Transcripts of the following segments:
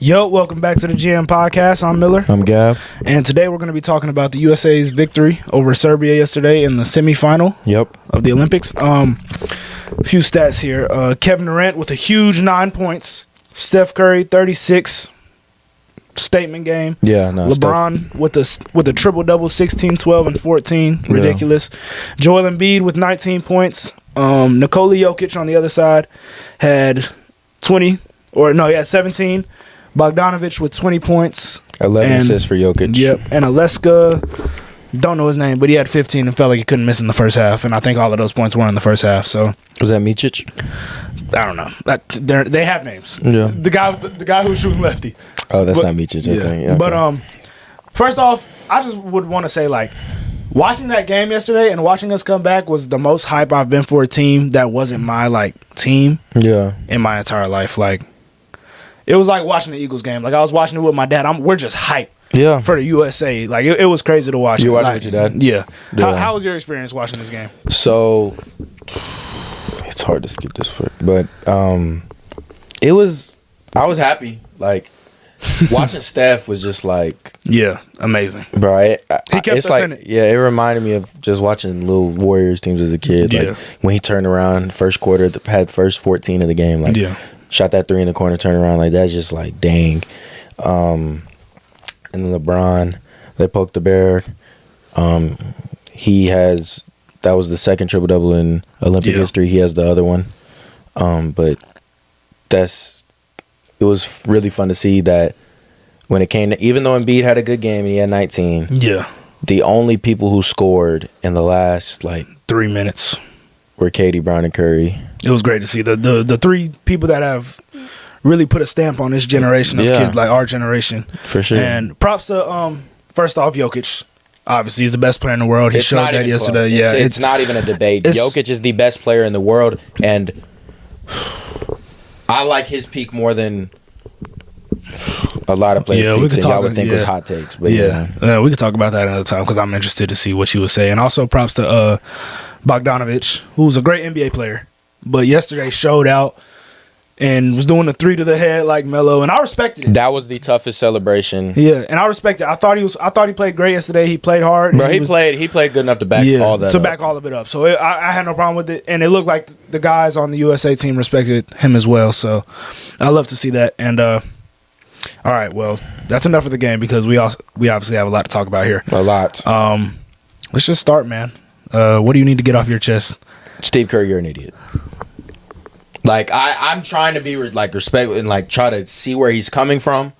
Yo, welcome back to the GM Podcast. I'm Miller. I'm Gav. And today we're going to be talking about the USA's victory over Serbia yesterday in the semifinal of the Olympics. A few stats here. Kevin Durant with a huge 9 points. Steph Curry, 36. Statement game. Yeah, no. LeBron with a triple-double, 16, 12, and 14. Ridiculous. Yeah. Joel Embiid with 19 points. Nikola Jokic on the other side had 17. Bogdanovic with 20 points. 11 assists for Jokic. Yep. And Aleska, don't know his name, but he had 15 and felt like he couldn't miss in the first half. And I think all of those points were in the first half. So was that Micic? I don't know. They have names. Yeah. The guy who was shooting lefty. Oh, that's not Micic. Okay. Yeah. But first off, I just would want to say, like, watching that game yesterday and watching us come back was the most hype I've been for a team that wasn't my team. Yeah. In my entire life. Like, it was like watching the Eagles game. Like, I was watching it with my dad. We're just hyped. Yeah. For the USA. Like, it was crazy to watch. You watching with your dad? Yeah. How was your experience watching this game? So, it's hard to skip this for, but I was happy. Like, watching Steph was just like, yeah, amazing, bro. He kept us in it. Yeah, it reminded me of just watching little Warriors teams as a kid. Like when he turned around first quarter, had first 14 of the game. Like, shot that 3 in the corner, turned around. Like, that's just like, dang. And then LeBron, they poked the bear. That was the second triple double in Olympic history. He has the other one. But it was really fun to see that when it came to, even though Embiid had a good game and he had 19, the only people who scored in the last 3 minutes were KD, Brown, and Curry. It was great to see the three people that have really put a stamp on this generation of kids, like our generation. For sure. And props to first off Jokic. Obviously, he's the best player in the world. He showed that yesterday. Close. Yeah, it's not even a debate. Jokic is the best player in the world, and I like his peak more than a lot of players' peaks, and y'all would think was hot takes. But we could talk about that another time because I'm interested to see what you would say. And also props to Bogdanovic, who's a great NBA player, but yesterday showed out and was doing the 3 to the head like Melo, and I respected it. That was the toughest celebration. Yeah, and I respect it. I thought he played great yesterday. He played hard. Bro, he played good enough to back all that up. Back all of it up. So I had no problem with it, and it looked like the guys on the USA team respected him as well. So I love to see that. And all right, well, that's enough of the game because we obviously have a lot to talk about here. A lot. Let's just start, man. What do you need to get off your chest? Steve Kerr, you're an idiot. Like, I'm trying to be respectful and try to see where he's coming from,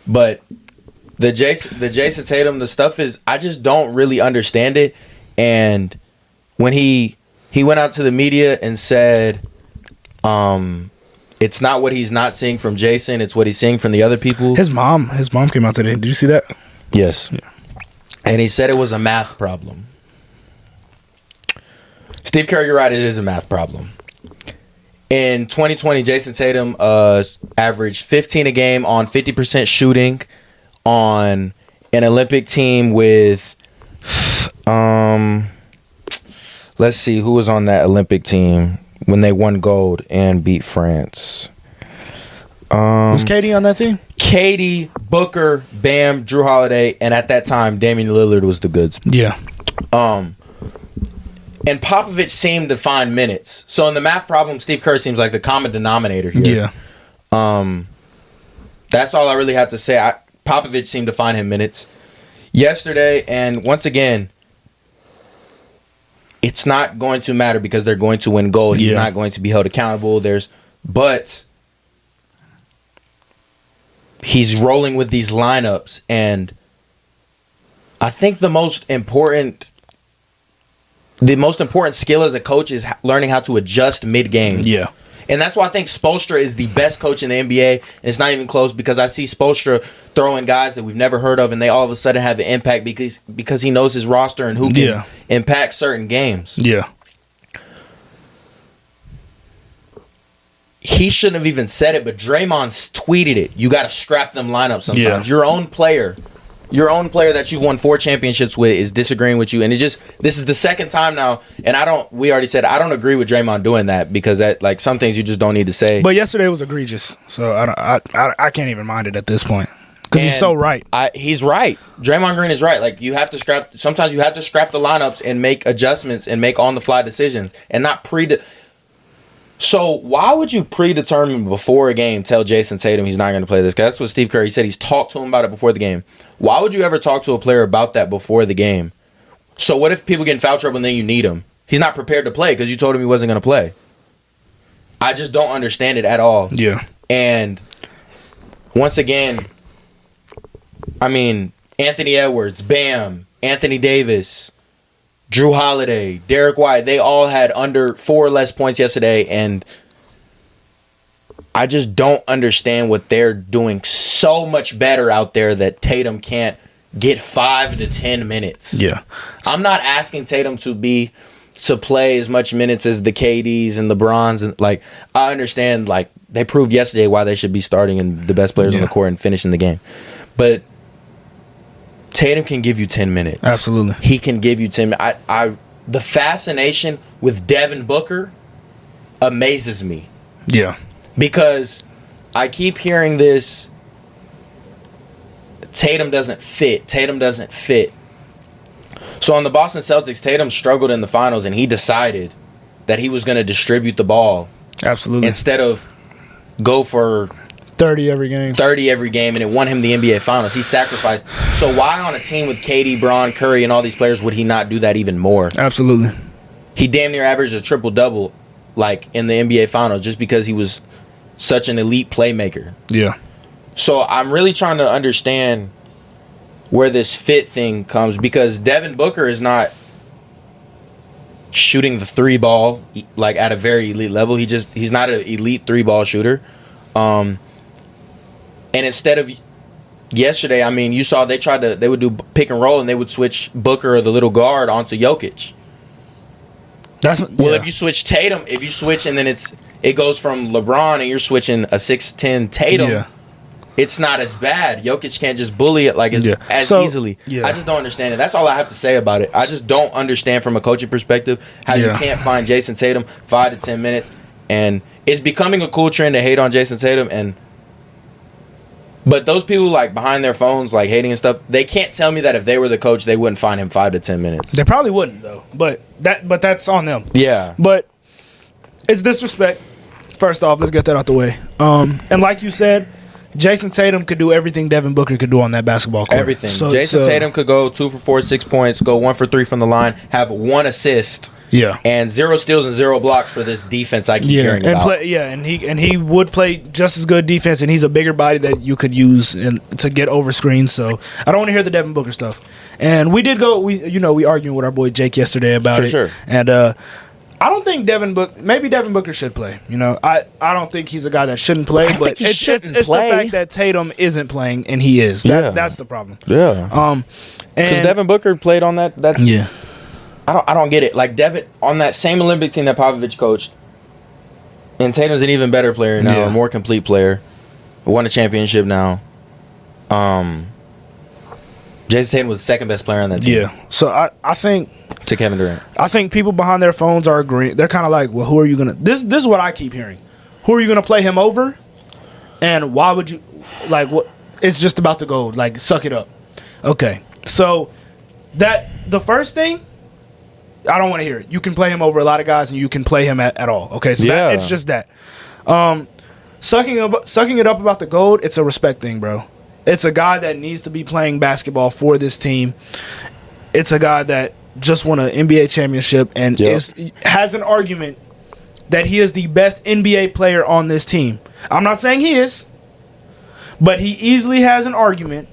but the Jayson Tatum, the stuff is, I just don't really understand it. And when he went out to the media and said, it's not what he's not seeing from Jayson, it's what he's seeing from the other people. His mom came out today. Did you see that? Yes. Yeah. And he said it was a math problem. Steve Kerr, you're right. It is a math problem. In 2020, Jayson Tatum averaged 15 a game on 50% shooting on an Olympic team with, let's see, who was on that Olympic team when they won gold and beat France. Was KD on that team? KD, Booker, Bam, Drew Holiday, and at that time, Damian Lillard was the goods. Yeah. And Popovich seemed to find minutes. So in the math problem, Steve Kerr seems like the common denominator here. Yeah. That's all I really have to say. Popovich seemed to find him minutes yesterday. And once again, it's not going to matter because they're going to win gold. He's not going to be held accountable. But he's rolling with these lineups. And I think the most important skill as a coach is learning how to adjust mid-game. Yeah. And that's why I think Spoelstra is the best coach in the NBA. And it's not even close because I see Spoelstra throwing guys that we've never heard of and they all of a sudden have an impact because he knows his roster and who can impact certain games. Yeah. He shouldn't have even said it, but Draymond tweeted it. You got to strap them lineups sometimes. Your own player your own player that you've won 4 championships with is disagreeing with you, and this is the second time now, and we already said I don't agree with Draymond doing that, because that, like, some things you just don't need to say. But yesterday was egregious, so I can't even mind it at this point, because he's so right. He's right. Draymond Green is right. Like, sometimes you have to scrap the lineups and make adjustments and make on the fly decisions, and not So why would you predetermine before a game, tell Jayson Tatum he's not going to play this? Because that's what Steve Kerr said. He's talked to him about it before the game. Why would you ever talk to a player about that before the game? So what if people get in foul trouble and then you need him? He's not prepared to play because you told him he wasn't going to play. I just don't understand it at all. Yeah. And once again, I mean, Anthony Edwards, Bam, Anthony Davis, Drew Holiday, Derek White, they all had under 4 or less points yesterday, and I just don't understand what they're doing so much better out there that Tatum can't get 5 to 10 minutes. Yeah. I'm not asking Tatum to play as much minutes as the KDs and LeBrons, and like, I understand, like, they proved yesterday why they should be starting and the best players on the court and finishing the game. But Tatum can give you 10 minutes. Absolutely. He can give you 10 minutes. The fascination with Devin Booker amazes me. Yeah. Because I keep hearing this, Tatum doesn't fit. So on the Boston Celtics, Tatum struggled in the finals, and he decided that he was going to distribute the ball. Absolutely. Instead of go for 30 every game, and it won him the NBA Finals. He sacrificed. So why on a team with KD, Braun, Curry, and all these players would he not do that even more? Absolutely. He damn near averaged a triple-double, like, in the NBA Finals, just because he was such an elite playmaker. Yeah. So I'm really trying to understand where this fit thing comes, because Devin Booker is not shooting the 3-ball, like, at a very elite level. He's not an elite 3-ball shooter. And instead of yesterday, I mean, you saw they would do pick and roll, and they would switch Booker or the little guard onto Jokic. If you switch Tatum, and then it goes from LeBron and you're switching a 6'10" Tatum, it's not as bad. Jokic can't just bully it as easily. Yeah. I just don't understand it. That's all I have to say about it. I just don't understand from a coaching perspective how you can't find Jayson Tatum 5 to 10 minutes, and it's becoming a cool trend to hate on Jayson Tatum. But those people, like, behind their phones, like, hating and stuff, they can't tell me that if they were the coach, they wouldn't find him 5 to 10 minutes. They probably wouldn't, though. But that's on them. Yeah. But it's disrespect. First off, let's get that out the way. And like you said, Jayson Tatum could do everything Devin Booker could do on that basketball court. Everything. Jayson Tatum could go 2 for 4, 6 points, go 1 for 3 from the line, have 1 assist. Yeah, and 0 steals and 0 blocks for this defense I keep hearing about. And he would play just as good defense, and he's a bigger body that you could use to get over screens. So I don't want to hear the Devin Booker stuff. And we arguing with our boy Jake yesterday about it. For sure. And I don't think Devin Booker should play. I don't think he's a guy that shouldn't play. But it's the fact that Tatum isn't playing and he is. That's the problem. Yeah. Because Devin Booker played on that. I don't get it. Like, Devin, on that same Olympic team that Popovich coached, and Tatum's an even better player now, a more complete player, won a championship now. Jayson Tatum was the second best player on that team. Yeah. So I think to Kevin Durant. I think people behind their phones are agreeing. They're kind of like, well, who are you gonna? This is what I keep hearing. Who are you gonna play him over? And why would you? Like, what? It's just about the gold. Like, suck it up. Okay. So the first thing, I don't want to hear it. You can play him over a lot of guys, and you can play him at all. Okay, so it's just that. Sucking it up about the gold, it's a respect thing, bro. It's a guy that needs to be playing basketball for this team. It's a guy that just won an NBA championship and has an argument that he is the best NBA player on this team. I'm not saying he is, but he easily has an argument.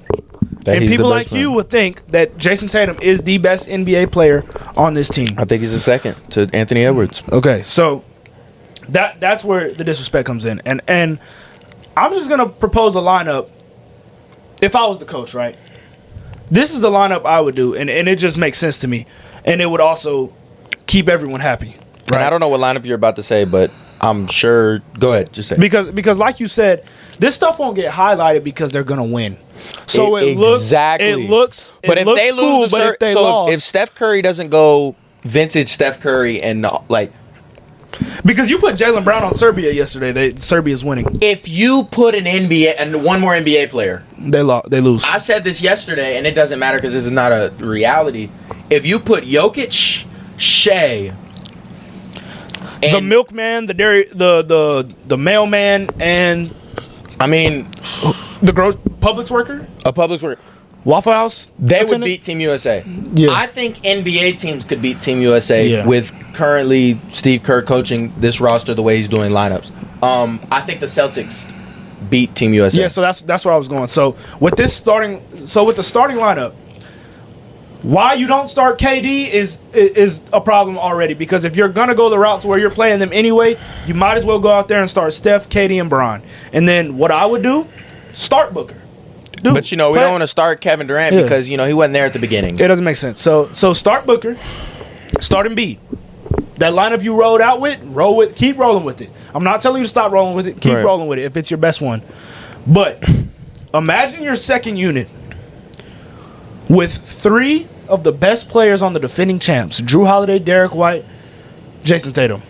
And people like you would think that Jayson Tatum is the best NBA player on this team. I think he's the second to Anthony Edwards. Okay, so that's where the disrespect comes in. And I'm just going to propose a lineup if I was the coach, right? This is the lineup I would do, and it just makes sense to me. And it would also keep everyone happy. Right? And I don't know what lineup you're about to say, but I'm sure. Go ahead, just say it. Because like you said, this stuff won't get highlighted because they're going to win. So it looks But if they cool, lose, but if they lost, if Steph Curry doesn't go vintage Steph Curry and like, because you put Jaylen Brown on Serbia yesterday, Serbia's winning. if you put an NBA and one more NBA player, They lose. I said this yesterday, and it doesn't matter because this is not a reality. If you put Jokic, Shea, The milkman, the mailman, and I mean the Publix worker, a Publix worker, Waffle House, they would beat Team USA. Yeah. I think NBA teams could beat Team USA with currently Steve Kerr coaching this roster the way he's doing lineups. I think the Celtics beat Team USA. Yeah, so that's where I was going. So with the starting lineup, why you don't start KD is a problem already, because if you're gonna go the route to where you're playing them anyway, you might as well go out there and start Steph, KD, and Bron. And then what I would do, start Booker. But we don't want to start Kevin Durant because he wasn't there at the beginning. It doesn't make sense. So start Booker, start Embiid. That lineup you keep rolling with it. I'm not telling you to stop rolling with it. Keep rolling with it if it's your best one. But imagine your second unit with 3 of the best players on the defending champs: Jrue Holiday, Derek White, Jayson Tatum.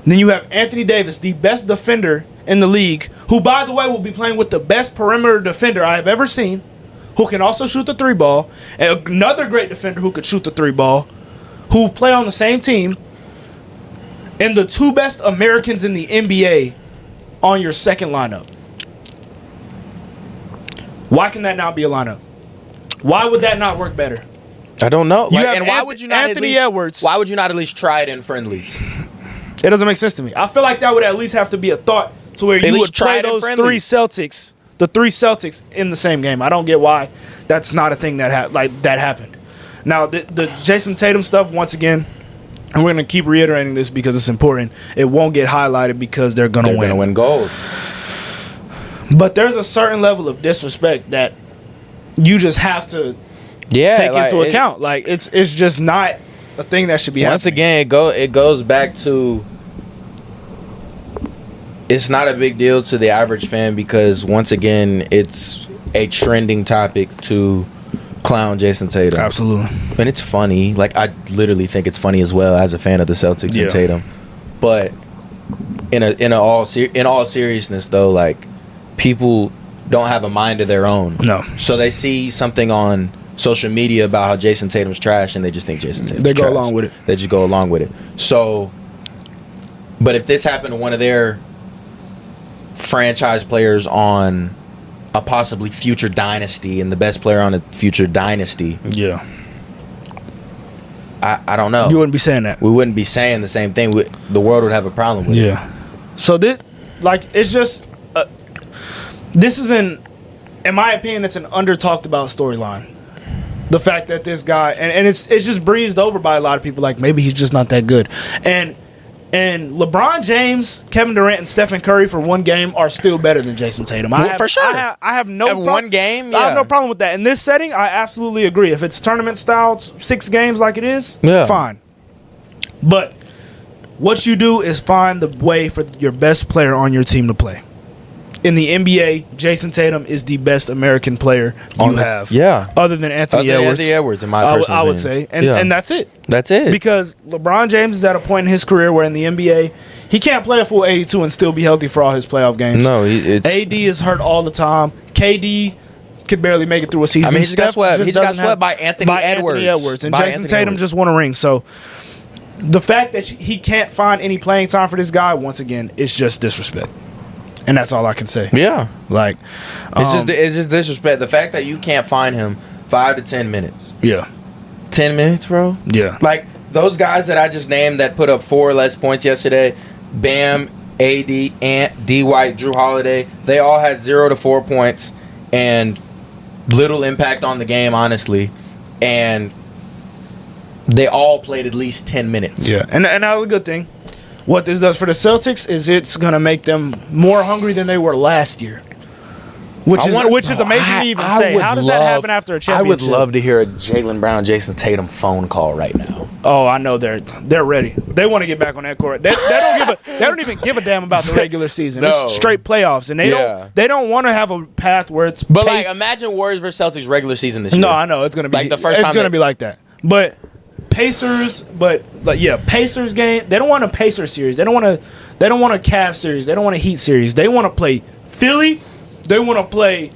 Then you have Anthony Davis, the best defender in the league, who, by the way, will be playing with the best perimeter defender I have ever seen, who can also shoot the 3 ball, and another great defender who could shoot the 3 ball, who play on the same team, and the 2 best Americans in the NBA on your second lineup. Why can that not be a lineup? Why would that not work better? I don't know. Why would you not Edwards? Why would you not at least try it in friendlies? It doesn't make sense to me. I feel like that would at least have to be a thought to where you would play those 3 Celtics, the 3 Celtics in the same game. I don't get why that's not a thing that happened. Now the Jayson Tatum stuff, once again, and we're gonna keep reiterating this because it's important. It won't get highlighted because they're gonna win gold. But there's a certain level of disrespect that you just have to take into account. It's just not a thing that should be happening. Once again, it goes back to, it's not a big deal to the average fan because, once again, it's a trending topic to clown Jayson Tatum. Absolutely. And it's funny. I literally think it's funny as well as a fan of the Celtics and Tatum. But in all seriousness, though, people don't have a mind of their own. No. So they see something on social media about how Jayson Tatum's trash, and they just think Jayson Tatum's trash. They go along with it. They just go along with it. So, but if this happened to one of their franchise players on a possibly future dynasty and the best player on a future dynasty, I don't know. You wouldn't be saying that. We wouldn't be saying the same thing. The world would have a problem with it. Yeah. So it's just this is in my opinion, it's an under talked about storyline. The fact that this guy and it's just breezed over by a lot of people, maybe he's just not that good. And LeBron James, Kevin Durant, and Stephen Curry for one game are still better than Jayson Tatum. For sure. I have no problem. One game, I have no problem with that. In this setting, I absolutely agree. If it's tournament style, 6 games like it is, fine. But what you do is find the way for your best player on your team to play. In the NBA, Jayson Tatum is the best American player you have. Yeah. Other than Anthony Edwards. In my personal opinion. I would say. And that's it. That's it. Because LeBron James is at a point in his career where in the NBA, he can't play a full 82 and still be healthy for all his playoff games. No, AD is hurt all the time. KD could barely make it through a season. I mean, he just got swept by Anthony Edwards. And Jayson Tatum just won a ring. So the fact that he can't find any playing time for this guy, once again, is just disrespect. And that's all I can say. Yeah. It's just disrespect. The fact that you can't find him 5 to 10 minutes. Yeah. 10 minutes, bro? Yeah. Those guys that I just named that put up 4 or less points yesterday, Bam, AD, Ant, D. White, Jrue Holiday, they all had 0 to 4 points and little impact on the game, honestly. And they all played at least 10 minutes. Yeah. And that was a good thing. What this does for the Celtics is it's going to make them more hungry than they were last year. Which is amazing to even say. How does that happen after a championship? I would love to hear a Jaylen Brown, Jayson Tatum phone call right now. Oh, I know they're ready. They want to get back on that court. They don't even give a damn about the regular season. No. It's straight playoffs, and they don't want to have a path where it's. But like, imagine Warriors versus Celtics regular season this year. No, I know it's gonna be like the first time. It's gonna be like that. But Pacers, Pacers game. They don't want a Pacers series. They don't want a Cavs series. They don't want a Heat series. They want to play Philly. They want to play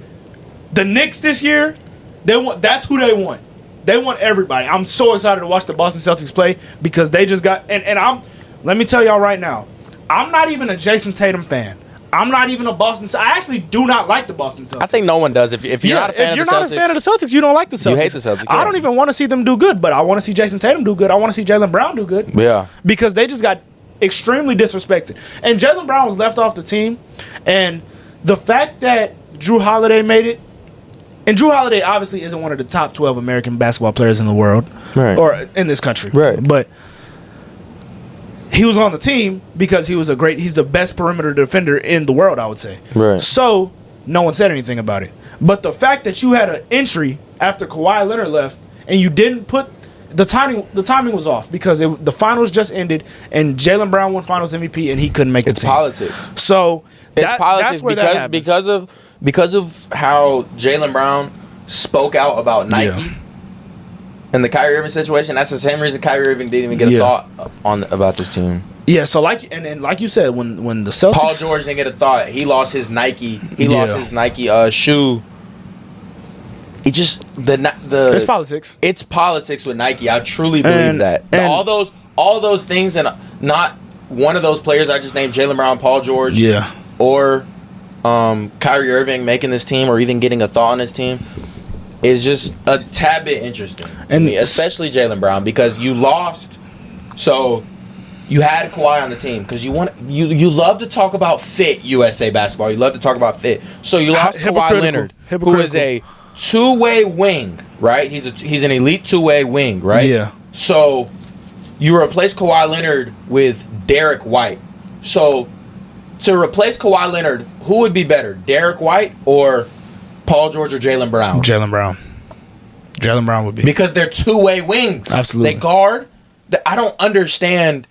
the Knicks this year. That's who they want. They want everybody. I'm so excited to watch the Boston Celtics play because they just got let me tell y'all right now, I'm not even a Jayson Tatum fan. I'm not even a Boston. I actually do not like the Boston Celtics. I think no one does. If you're not a fan of the Celtics, a fan of the Celtics, you don't like the Celtics. You hate the Celtics. I don't even want to see them do good, but I want to see Jayson Tatum do good. I want to see Jaylen Brown do good. Yeah. Because they just got extremely disrespected. And Jaylen Brown was left off the team, and the fact that Drew Holiday made it, and Drew Holiday obviously isn't one of the top 12 American basketball players in the world, right, or in this country, right? But he was on the team because he's the best perimeter defender in the world, I would say. Right. So no one said anything about it. But the fact that you had an entry after Kawhi Leonard left and you didn't put the timing was off because the finals just ended and Jaylen Brown won Finals MVP and he couldn't make the team. It's politics. So it's politics because of how Jaylen Brown spoke out about Nike and the Kyrie Irving situation. That's the same reason Kyrie Irving didn't even get a thought about this team. Yeah, so like you said, when the Celtics, Paul George didn't get a thought. He lost his Nike. He lost his Nike shoe. It just it's politics. It's politics with Nike. I truly believe that. And all those things, and not one of those players I just named, Jaylen Brown, Paul George, or Kyrie Irving making this team or even getting a thought on this team is just a tad bit interesting to me, especially Jaylen Brown, because you lost. So you had Kawhi on the team because you love to talk about fit USA basketball. You love to talk about fit. So you lost Kawhi Leonard, who is a two-way wing, right? He's an elite two-way wing, right? Yeah. So you replace Kawhi Leonard with Derek White. So to replace Kawhi Leonard, who would be better, Derek White or Paul George or Jaylen Brown? Jaylen Brown. Jaylen Brown would be. Because they're two-way wings. Absolutely. They guard. I don't understand.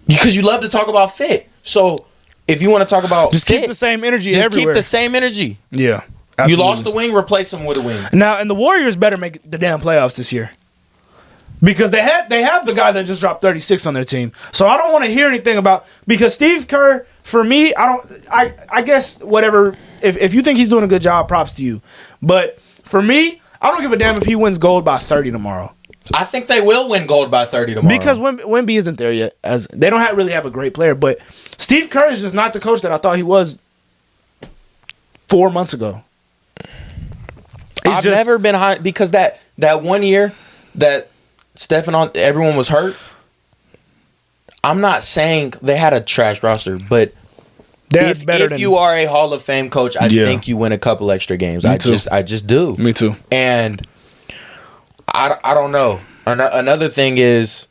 Because you love to talk about fit. So if you want to talk about just fit, keep the same energy just everywhere. Keep the same energy. Yeah. Absolutely. You lost the wing, replace him with a wing. Now, and the Warriors better make the damn playoffs this year. Because they have the guy that just dropped 36 on their team. So I don't want to hear anything about, because Steve Kerr, for me, I guess whatever, if you think he's doing a good job, props to you. But for me, I don't give a damn if he wins gold by 30 tomorrow. I think they will win gold by 30 tomorrow. Because Wemby isn't there yet. As they don't really have a great player, but Steve Kerr is just not the coach that I thought he was 4 months ago. I've never been high because that 1 year that everyone was hurt. I'm not saying they had a trash roster, but if you are a Hall of Fame coach, I think you win a couple extra games. I just do. Me too. And I don't know. Another thing is,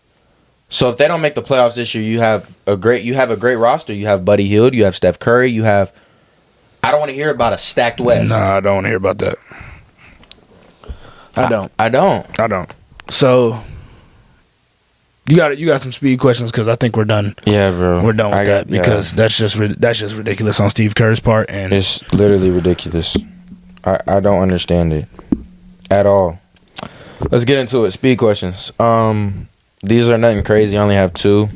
so if they don't make the playoffs this year, you have a great roster. You have Buddy Hield, you have Steph Curry, you have. I don't want to hear about a stacked West. No, I don't want to hear about that. I don't. So you got some speed questions because I think we're done. Yeah, bro. We're done with that because that's just ridiculous on Steve Kerr's part, and it's literally ridiculous. I don't understand it at all. Let's get into it. Speed questions. These are nothing crazy. I only have two.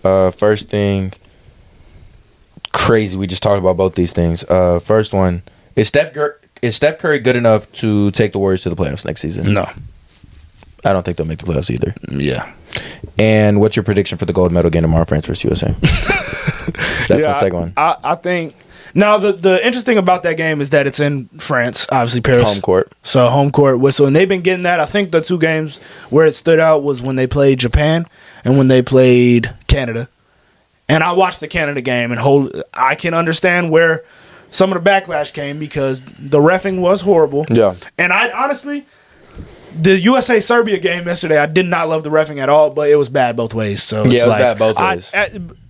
First thing, crazy. We just talked about both these things. First one, is Steph Curry good enough to take the Warriors to the playoffs next season? No. I don't think they'll make the playoffs either. Yeah. And what's your prediction for the gold medal game tomorrow, France versus USA? That's my second one. I think. Now, the interesting about that game is that it's in France, obviously Paris. Home court. So, home court whistle. And they've been getting that. I think the two games where it stood out was when they played Japan and when they played Canada. And I watched the Canada game, and I can understand where some of the backlash came because the reffing was horrible. Yeah. And I honestly, the USA-Serbia game yesterday, I did not love the reffing at all, but it was bad both ways. So it was bad both ways.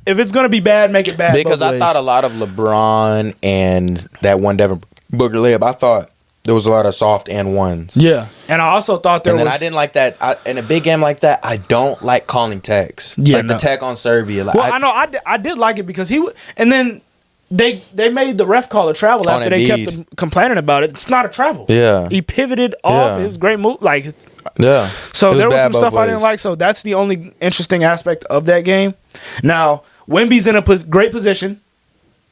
if it's gonna be bad, make it bad. Because both I ways. thought a lot of LeBron and that one Devin Booker layup. I thought there was a lot of soft and ones. Yeah, and I also thought there was. And then I didn't like that. In a big game like that, I don't like calling techs. Yeah, like the tech on Serbia. Like, well, I know I did like it because and then they made the ref call a travel after they kept them complaining about it. It's not a travel. Yeah, he pivoted off. Yeah. It was a great move. Like, yeah. So there was some stuff ways. I didn't like. So that's the only interesting aspect of that game. Now Wemby's in a great position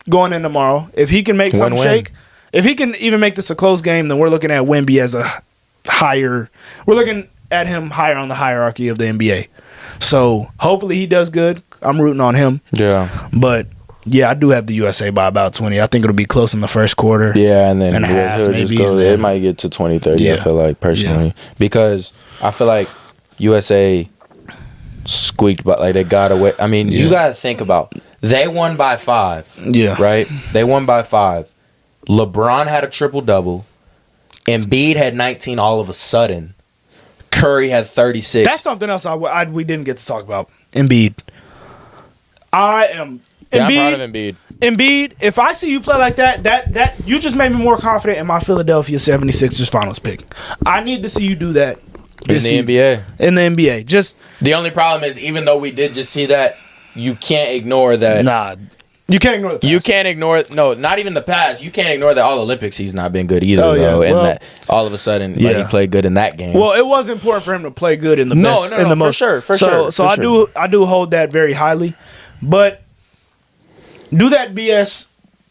going in tomorrow. If he can make something shake. If he can even make this a close game, then we're looking at Wemby as we're looking at him higher on the hierarchy of the NBA. So hopefully he does good. I'm rooting on him. Yeah. But yeah, I do have the USA by about 20. I think it'll be close in the first quarter. Yeah, and then a half, maybe. It might get to 20, 30, I feel like, personally. Yeah. Because I feel like USA squeaked, but like they got away. I mean, you got to think about, they won by 5. Yeah. Right? They won by 5. LeBron had a triple-double. Embiid had 19 all of a sudden. Curry had 36. That's something else we didn't get to talk about. Embiid. I'm proud of Embiid. Embiid, if I see you play like that you just made me more confident in my Philadelphia 76ers finals pick. I need to see you do that in the NBA. In the NBA. Just the only problem is, even though we did just see that, you can't ignore that. Nah. You can't ignore the past. You can't ignore not even the past. You can't ignore that all Olympics he's not been good either, though. And that all of a sudden he played good in that game. Well, it was important for him to play good in the best in the most. For sure. So I do hold that very highly. But do that BS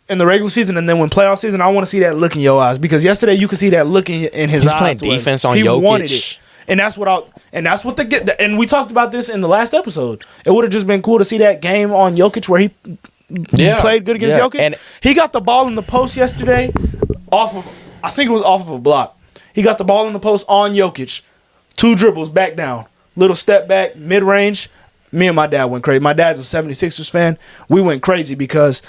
in the regular season, and then when playoff season, I want to see that look in your eyes, because yesterday you could see that look in his eyes. He's playing defense on Jokic. Wanted it. And that's what and we talked about this in the last episode. It would have just been cool to see that game on Jokic where he played good against Jokic. And he got the ball in the post yesterday I think it was off of a block. He got the ball in the post on Jokic. 2 dribbles back down. Little step back, mid-range. Me and my dad went crazy. My dad's a 76ers fan. We went crazy because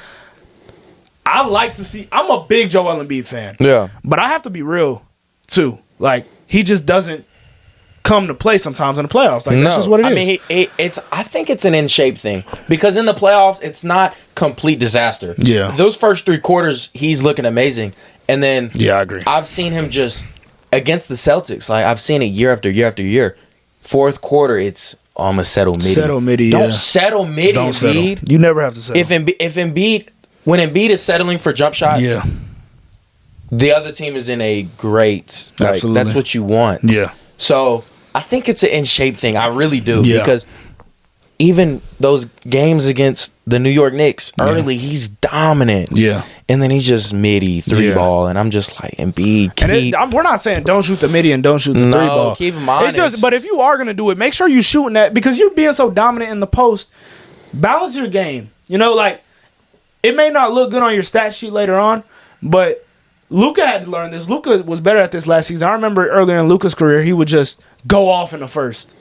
I like to see. I'm a big Joel Embiid fan. Yeah. But I have to be real too. Like, he just doesn't come to play sometimes in the playoffs. Like, that's just what it is. I mean, I think it's an in shape thing, because in the playoffs it's not complete disaster. Yeah. Those first 3 quarters he's looking amazing, and then I agree. I've seen him just against the Celtics. Like, I've seen it year after year after year. 4th quarter, it's almost settle midi. Settle midi. Don't settle midi. Don't settle. Embiid. You never have to settle. If Embiid, when Embiid is settling for jump shots, the other team is in a great. Absolutely. That's what you want. Yeah. So I think it's an in shape thing. I really do, because even those games against the New York Knicks early, he's dominant. Yeah. And then he's just midi 3-ball, and I'm just like, Embiid, we're not saying don't shoot the midi and don't shoot the 3-ball. Keep him honest. It's just, but if you are gonna do it, make sure you're shooting that, because you're being so dominant in the post. Balance your game. You know, like, it may not look good on your stat sheet later on, but Luka had to learn this. Luka was better at this last season. I remember earlier in Luka's career, he would just go off in the first.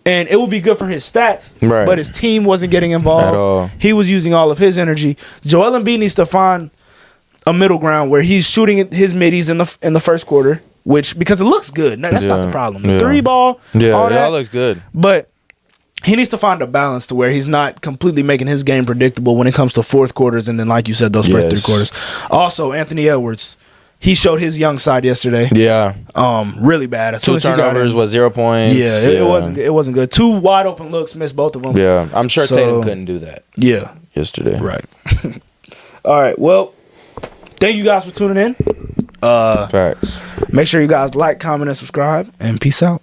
And it would be good for his stats, but his team wasn't getting involved. At all. He was using all of his energy. Joel Embiid needs to find a middle ground where he's shooting his middies in the first quarter, because it looks good. That's not the problem. The 3-ball, all that looks good. But he needs to find a balance to where he's not completely making his game predictable when it comes to 4th quarters, and then, like you said, those first 3 quarters. Also, Anthony Edwards. He showed his young side yesterday. Yeah. Really bad. As 2 turnovers, 0 points. Yeah, it wasn't good. 2 wide open looks, missed both of them. Yeah, I'm sure Tatum couldn't do that. Yeah. Yesterday. Right. All right. Well, thank you guys for tuning in. Facts. Make sure you guys like, comment, and subscribe, and peace out.